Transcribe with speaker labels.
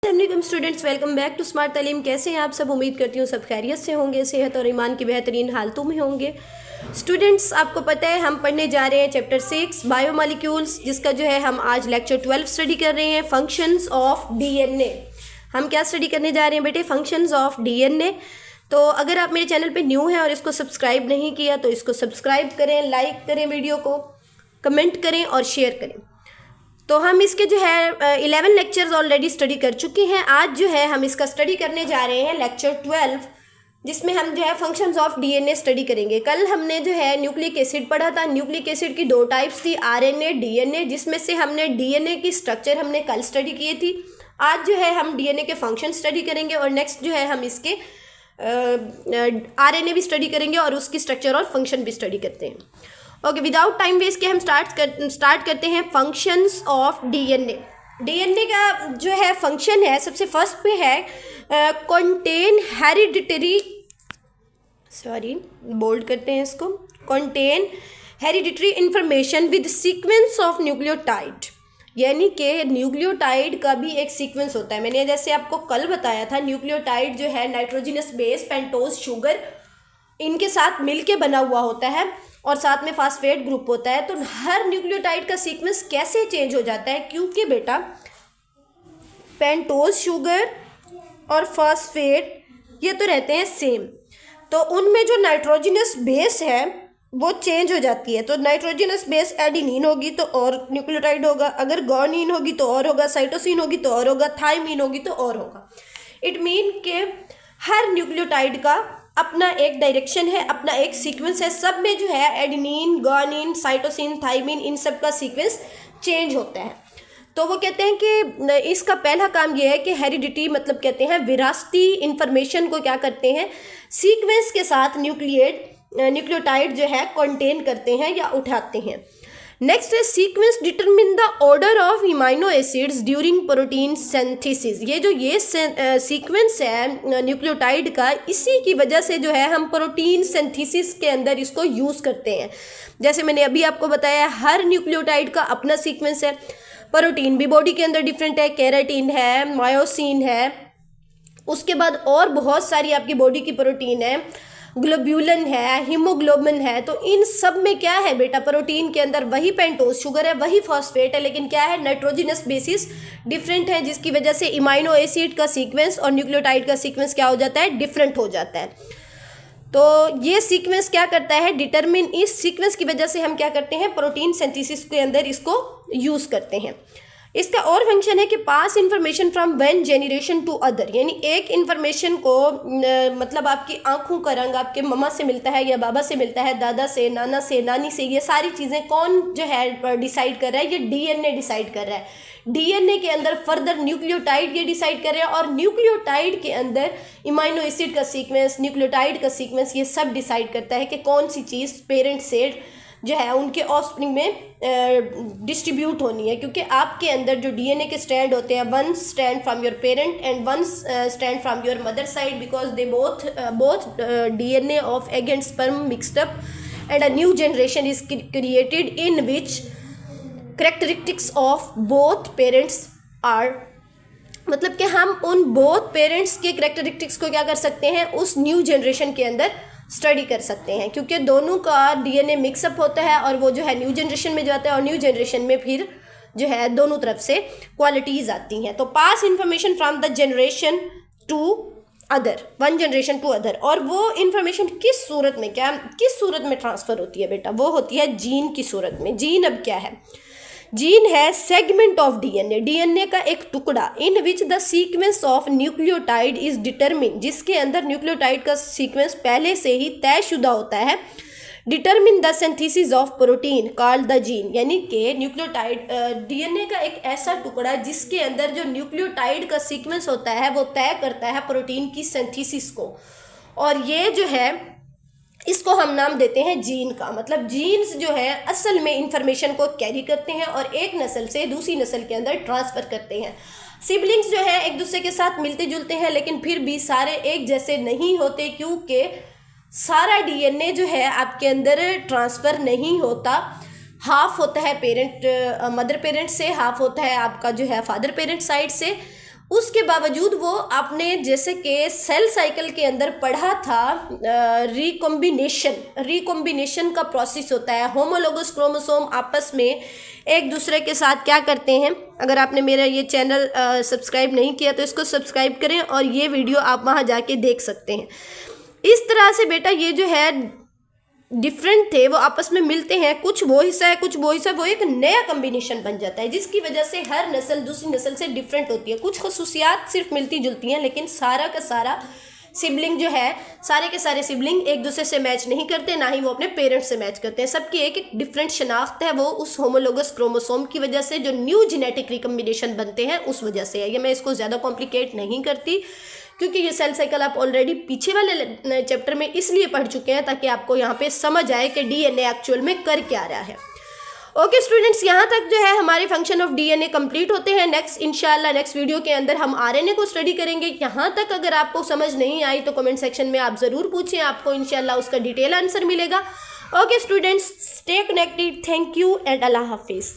Speaker 1: अस्सलाम students, welcome back to Smart Taleem. कैसे हैं आप सब? उम्मीद करती हूँ सब खैरियत से होंगे, सेहत और ईमान की बेहतरीन हालतों में होंगे। स्टूडेंट्स, आपको पता है हम पढ़ने जा रहे हैं चैप्टर 6 बायोमोलिक्यूल्स, जिसका जो है हम आज लेक्चर 12 स्टडी कर रहे हैं, फंक्शंस ऑफ डीएनए। हम क्या स्टडी करने जा रहे हैं बेटे? Functions of DNA. तो अगर आप मेरे चैनल पे न्यू हैं और इसको सब्सक्राइब नहीं किया तो इसको सब्सक्राइब करें, लाइक करें, वीडियो को कमेंट करें और शेयर करें। तो हम इसके जो है 11 लेक्चर्स ऑलरेडी स्टडी कर चुके हैं। आज जो है हम इसका स्टडी करने जा रहे हैं लेक्चर 12, जिसमें हम जो है फंक्शंस ऑफ डीएनए स्टडी करेंगे। कल हमने जो है न्यूक्लिक एसिड पढ़ा था। न्यूक्लिक एसिड की दो टाइप्स थी, आरएनए, डीएनए, जिसमें से हमने डीएनए की स्ट्रक्चर हमने कल स्टडी की थी। आज जो है हम डीएनए के फंक्शन स्टडी करेंगे और नेक्स्ट जो है हम इसके आरएनए भी स्टडी करेंगे और उसकी स्ट्रक्चर और फंक्शन भी स्टडी करते हैं। ओके, विदाउट टाइम वेस्ट के हम स्टार्ट करते हैं फंक्शंस ऑफ डीएनए। डीएनए का जो है फंक्शन है, सबसे फर्स्ट पे है कंटेन हेरिडिटरी, बोल्ड करते हैं इसको, contain hereditary information with sequence of nucleotide. यानी कि न्यूक्लियोटाइड का भी एक सीक्वेंस होता है। मैंने जैसे आपको कल बताया था, न्यूक्लियोटाइड जो है नाइट्रोजनस बेस, पेंटोज शुगर, इनके साथ मिलके बना हुआ होता है और साथ में फास्फेट ग्रुप होता है। तो हर न्यूक्लियोटाइड का सीक्वेंस कैसे चेंज हो जाता है? क्योंकि बेटा पेंटोज शुगर और फास्फेट ये तो रहते हैं सेम, तो उनमें जो नाइट्रोजनस बेस है वो चेंज हो जाती है। तो नाइट्रोजनस बेस एडिनिन होगी तो और न्यूक्लियोटाइड होगा, अगर गुआनिन होगी तो और होगा, साइटोसिन होगी तो और होगा, थायमीन होगी तो और होगा। इट मीन के हर न्यूक्लियोटाइड का अपना एक डायरेक्शन है, अपना एक सीक्वेंस है। सब में जो है एडिनिन, गुआनिन, साइटोसिन, थायमीन, इन सब का सीक्वेंस चेंज होता है। तो वो कहते हैं कि इसका पहला काम ये है कि हेरिडिटी, मतलब कहते हैं विरासती इंफॉर्मेशन को क्या करते हैं, सीक्वेंस के साथ न्यूक्लियोटाइड जो है कंटेन करते हैं या उठाते हैं। नेक्स्ट है sequence determine the order of amino acids during protein synthesis. ये सीक्वेंस है न्यूक्लियोटाइड का, इसी की वजह से जो है हम प्रोटीन सिंथेसिस के अंदर इसको यूज़ करते हैं। जैसे मैंने अभी आपको बताया, हर न्यूक्लियोटाइड का अपना सीक्वेंस है। प्रोटीन भी बॉडी के अंदर डिफरेंट है, केराटिन है, मायोसिन है, उसके बाद और बहुत सारी आपकी बॉडी की प्रोटीन है, ग्लोब्यूलिन है, हीमोग्लोबिन है। तो इन सब में क्या है बेटा? प्रोटीन के अंदर वही पेंटोज शुगर है, वही फॉस्फेट है, लेकिन क्या है, नाइट्रोजनस बेसिस डिफरेंट है, जिसकी वजह से इमाइनो एसिड का सीक्वेंस और न्यूक्लियोटाइड का सीक्वेंस क्या हो जाता है? डिफरेंट हो जाता है। तो ये सीक्वेंस क्या करता है? डिटरमिन। इस सीक्वेंस की वजह से हम क्या करते हैं? प्रोटीन सिंथेसिस के अंदर इसको यूज़ करते हैं। इसका और फंक्शन है कि pass information from one generation to other. यानी एक इंफॉर्मेशन को मतलब आपकी आंखों का रंग आपके मम्मा से मिलता है या बाबा से मिलता है, दादा से, नाना से, नानी से, ये सारी चीज़ें कौन जो है डिसाइड कर रहा है? ये डीएनए डिसाइड कर रहा है। डीएनए के अंदर फर्दर न्यूक्लियोटाइड ये डिसाइड कर रहे हैं और न्यूक्लियोटाइड के अंदर इमाइनो एसिड का सीक्वेंस, न्यूक्लियोटाइड का सीक्वेंस, ये सब डिसाइड करता है कि कौन सी चीज़ पेरेंट से जो है उनके ऑफस्प्रिंग में डिस्ट्रीब्यूट होनी है। क्योंकि आपके अंदर जो डीएनए के स्ट्रैंड होते हैं, one strand from your parent and one strand from your mother side, because they both DNA of egg and sperm mixed up and a new generation is created in which characteristics of both parents are, मतलब कि हम उन both parents के characteristics को क्या कर सकते हैं? उस न्यू जनरेशन के अंदर स्टडी कर सकते हैं, क्योंकि दोनों का डीएनए मिक्सअप होता है और वो जो है न्यू जनरेशन में जाता है और न्यू जनरेशन में फिर जो है दोनों तरफ से क्वालिटीज़ आती हैं। तो pass information from the generation to other, one generation to other. और वो इंफॉर्मेशन किस सूरत में, किस सूरत में ट्रांसफ़र होती है बेटा? वो होती है जीन की सूरत में। जीन अब क्या है? जीन है सेगमेंट ऑफ डीएनए, डीएनए का एक टुकड़ा, in which the sequence of nucleotide is determine, जिसके अंदर न्यूक्लियोटाइड का सीक्वेंस पहले से ही तयशुदा होता है। Determine the synthesis of protein called the gene. यानी कि न्यूक्लियोटाइड डीएनए का एक ऐसा टुकड़ा जिसके अंदर जो न्यूक्लियोटाइड का सीक्वेंस होता है वो तय करता है प्रोटीन की सिंथेसिस को, और ये जो है इसको हम नाम देते हैं जीन का। मतलब जीन्स जो है असल में इंफॉर्मेशन को कैरी करते हैं और एक नस्ल से दूसरी नस्ल के अंदर ट्रांसफ़र करते हैं। सिबलिंग्स जो है एक दूसरे के साथ मिलते जुलते हैं, लेकिन फिर भी सारे एक जैसे नहीं होते, क्योंकि सारा डीएनए जो है आपके अंदर ट्रांसफ़र नहीं होता। हाफ होता है पेरेंट मदर पेरेंट से, हाफ होता है आपका जो है फादर पेरेंट साइड से। उसके बावजूद वो आपने जैसे कि सेल साइकिल के अंदर पढ़ा था रिकॉम्बिनेशन का प्रोसेस होता है। होमोलोगस क्रोमोसोम आपस में एक दूसरे के साथ क्या करते हैं। अगर आपने मेरा ये चैनल सब्सक्राइब नहीं किया तो इसको सब्सक्राइब करें और ये वीडियो आप वहाँ जाके देख सकते हैं। इस तरह से बेटा ये जो है डिफरेंट थे वो आपस में मिलते हैं, कुछ वो हिस्सा है कुछ वो हिस्सा, वो एक नया कम्बिनेशन बन जाता है, जिसकी वजह से हर नस्ल दूसरी नस्ल से डिफरेंट होती है। कुछ खसूसियात सिर्फ मिलती जुलती हैं, लेकिन सारा का सारा सिबलिंग जो है, सारे के सारे सिबलिंग एक दूसरे से मैच नहीं करते, ना ही वो अपने पेरेंट्स से मैच करते हैं। सबकी एक एक डिफरेंट शनाख्त है, वो उस होमोलोगस क्रोमोसोम की वजह से जो न्यू जेनेटिक रिकम्बिनेशन बनते हैं उस वजह से है। ये मैं इसको ज़्यादा कॉम्प्लिकेट नहीं करती, क्योंकि ये सेल साइकिल आप ऑलरेडी पीछे वाले चैप्टर में इसलिए पढ़ चुके हैं ताकि आपको यहाँ पे समझ आए कि डीएनए एक्चुअल में कर क्या रहा है। ओके स्टूडेंट्स, यहाँ तक जो है हमारे फंक्शन ऑफ डीएनए कंप्लीट होते हैं। नेक्स्ट इंशाल्लाह नेक्स्ट वीडियो के अंदर हम आरएनए को स्टडी करेंगे। यहाँ तक अगर आपको समझ नहीं आई तो कमेंट सेक्शन में आप ज़रूर पूछें, आपको इंशाल्लाह उसका डिटेल आंसर मिलेगा। Okay students, stay connected, thank you and अल्लाह हाफिज़।